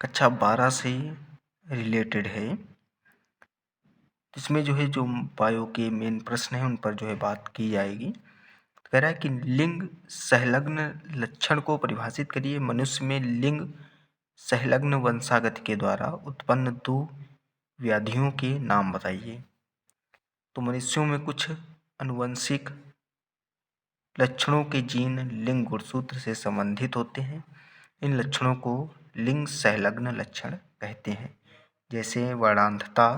कक्षा 12 से रिलेटेड है। इसमें जो बायो के मेन प्रश्न हैं उन पर बात की जाएगी। तो कह रहा है कि लिंग सहलग्न लक्षण को परिभाषित करिए। मनुष्य में लिंग सहलग्न वंशागति के द्वारा उत्पन्न 2 व्याधियों के नाम बताइए। तो मनुष्यों में कुछ आनुवंशिक लक्षणों के जीन लिंग गुणसूत्र से संबंधित होते हैं। इन लक्षणों को लिंग सहलग्न लक्षण कहते हैं, जैसे वर्णांधता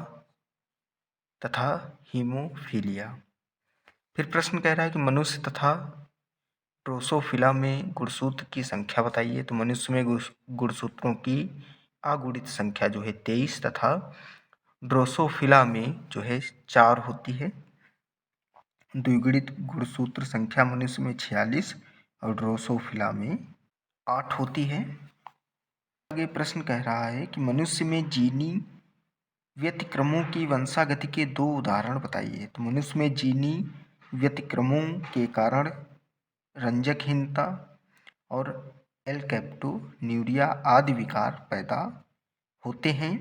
तथा हीमोफीलिया। फिर प्रश्न कह रहा है कि मनुष्य तथा ड्रोसोफिला में गुणसूत्र की संख्या बताइए। तो मनुष्य में गुणसूत्रों की अगुणित संख्या 23 तथा ड्रोसोफिला में 4 होती है। द्विगुणित गुणसूत्र संख्या मनुष्य में 46 और ड्रोसोफिला में 8 होती है। आगे प्रश्न कह रहा है कि मनुष्य में जीनी व्यतिक्रमों की वंशागति के 2 उदाहरण बताइए। तो मनुष्य में जीनी व्यतिक्रमों के कारण रंजकहीनता और एल्केप्टोन्यूरिया आदि विकार पैदा होते हैं।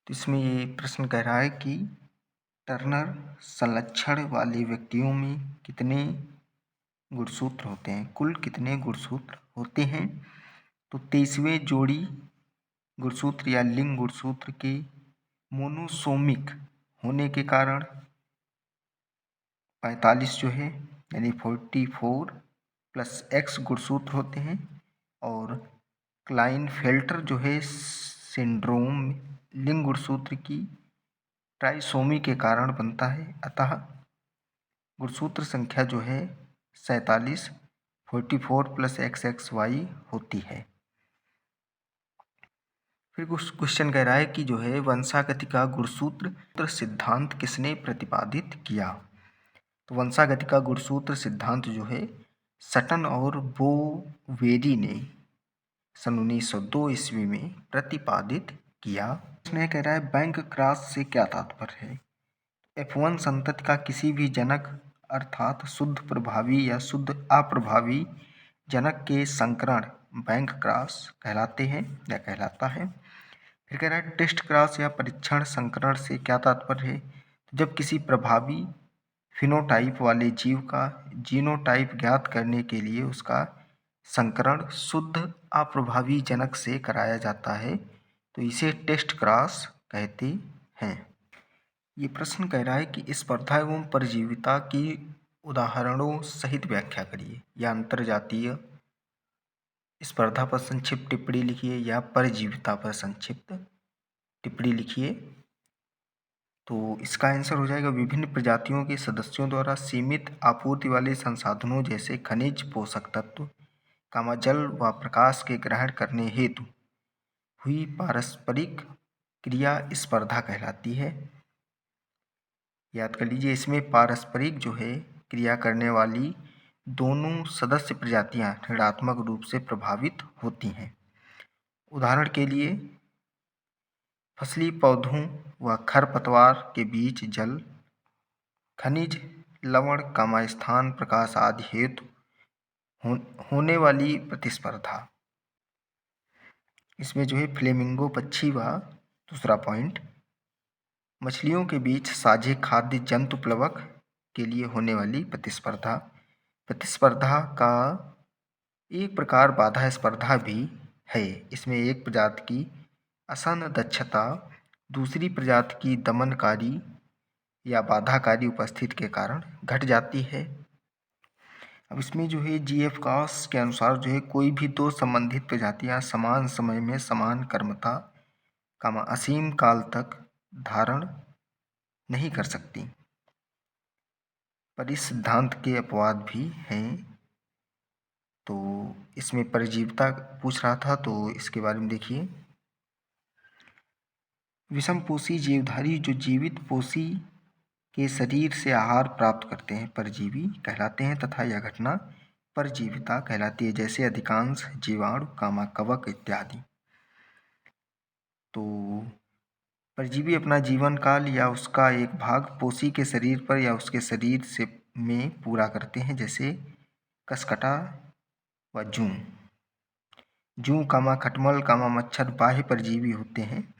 तो इसमें ये प्रश्न कह रहा है कि टर्नर संलक्षण वाले व्यक्तियों में कितने गुणसूत्र होते हैं, कुल कितने गुणसूत्र होते हैं। तो 23वें जोड़ी गुणसूत्र या लिंग गुणसूत्र के मोनोसोमिक होने के कारण 45 यानी 44 प्लस एक्स गुणसूत्र होते हैं। और क्लाइनफेल्टर सिंड्रोम लिंग गुणसूत्र की ट्राइसोमी के कारण बनता है। अतः गुणसूत्र संख्या 47 44 प्लस एक्स एक्स वाई होती है। फिर कुछ क्वेश्चन कह रहा है कि वंशागति का गुणसूत्र सिद्धांत किसने प्रतिपादित किया। तो वंशागति का गुणसूत्र सिद्धांत सटन और बोवेरी ने सन 1902 ईस्वी में प्रतिपादित किया। इसमें कह रहा है बैंक क्रॉस से क्या तात्पर्य है। F1 संतति का किसी भी जनक अर्थात शुद्ध प्रभावी या शुद्ध अप्रभावी जनक के संकरण बैंक क्रॉस कहलाते हैं या कहलाता है। फिर कह रहा है टेस्ट क्रॉस या परीक्षण संकरण से क्या तात्पर्य है। जब किसी प्रभावी फिनोटाइप वाले जीव का जीनोटाइप ज्ञात करने के लिए उसका संकरण शुद्ध अप्रभावी जनक से कराया जाता है, तो इसे टेस्ट क्रॉस कहते हैं। ये प्रश्न कह रहा है कि स्पर्धा एवं परजीविता की उदाहरणों सहित व्याख्या करिए। या अंतरजातीय स्पर्धा पर संक्षिप्त टिप्पणी लिखिए या परजीविता पर संक्षिप्त टिप्पणी लिखिए। तो इसका आंसर हो जाएगा विभिन्न प्रजातियों के सदस्यों द्वारा सीमित आपूर्ति वाले संसाधनों जैसे खनिज, पोषक तत्व, जल व प्रकाश के ग्रहण करने हेतु हुई पारस्परिक क्रिया स्पर्धा कहलाती है। याद कर लीजिए, इसमें पारस्परिक क्रिया करने वाली दोनों सदस्य प्रजातियां ऋणात्मक रूप से प्रभावित होती हैं। उदाहरण के लिए फसली पौधों व खरपतवार के बीच जल, खनिज, लवण, स्थान, प्रकाश आदि हेतु होने वाली प्रतिस्पर्धा। इसमें फ्लेमिंगो पक्षी व दूसरा पॉइंट मछलियों के बीच साझे खाद्य जंतु प्लवक के लिए होने वाली प्रतिस्पर्धा। प्रतिस्पर्धा का एक प्रकार बाधा स्पर्धा भी है। इसमें एक प्रजाति की असन्न दक्षता दूसरी प्रजाति की दमनकारी या बाधाकारी उपस्थिति के कारण घट जाती है। अब इसमें जीएफ कास के अनुसार कोई भी 2 संबंधित प्रजातियां समान समय में समान कर्मता असीम काल तक धारण नहीं कर सकती। पर इस सिद्धांत के अपवाद भी हैं। तो इसमें परजीविता पूछ रहा था, तो इसके बारे में देखिए। विषमपोषी जीवधारी जो जीवित पोषी के शरीर से आहार प्राप्त करते हैं परजीवी कहलाते हैं तथा यह घटना परजीविता कहलाती है, जैसे अधिकांश जीवाणु, कवक इत्यादि। तो परजीवी अपना जीवन काल या उसका एक भाग पोषी के शरीर पर या उसके शरीर से में पूरा करते हैं, जैसे कसकटा व जूं। जूं कामा खटमल कामा मच्छर बाह्य परजीवी होते हैं।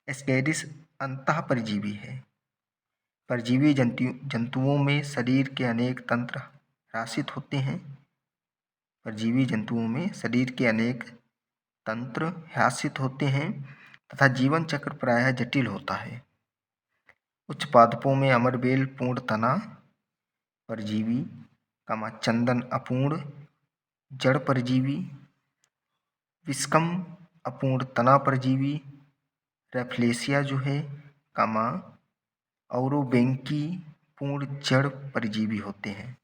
एस्केरिस अंतः परजीवी है। परजीवी जंतुओं में शरीर के अनेक तंत्र ह्रासित होते हैं। परजीवी जंतुओं में शरीर के अनेक तंत्र ह्रासित होते हैं तथा जीवन चक्र प्रायः जटिल होता है। उच्च पादपों में अमरबेल पूर्ण तना परजीवी कामा चंदन अपूर्ण जड़ परजीवी, विस्कम अपूर्ण तना परजीवी, रेफ्लेसिया जो है कामा औरोबेंकी पूर्ण जड़ परजीवी होते हैं।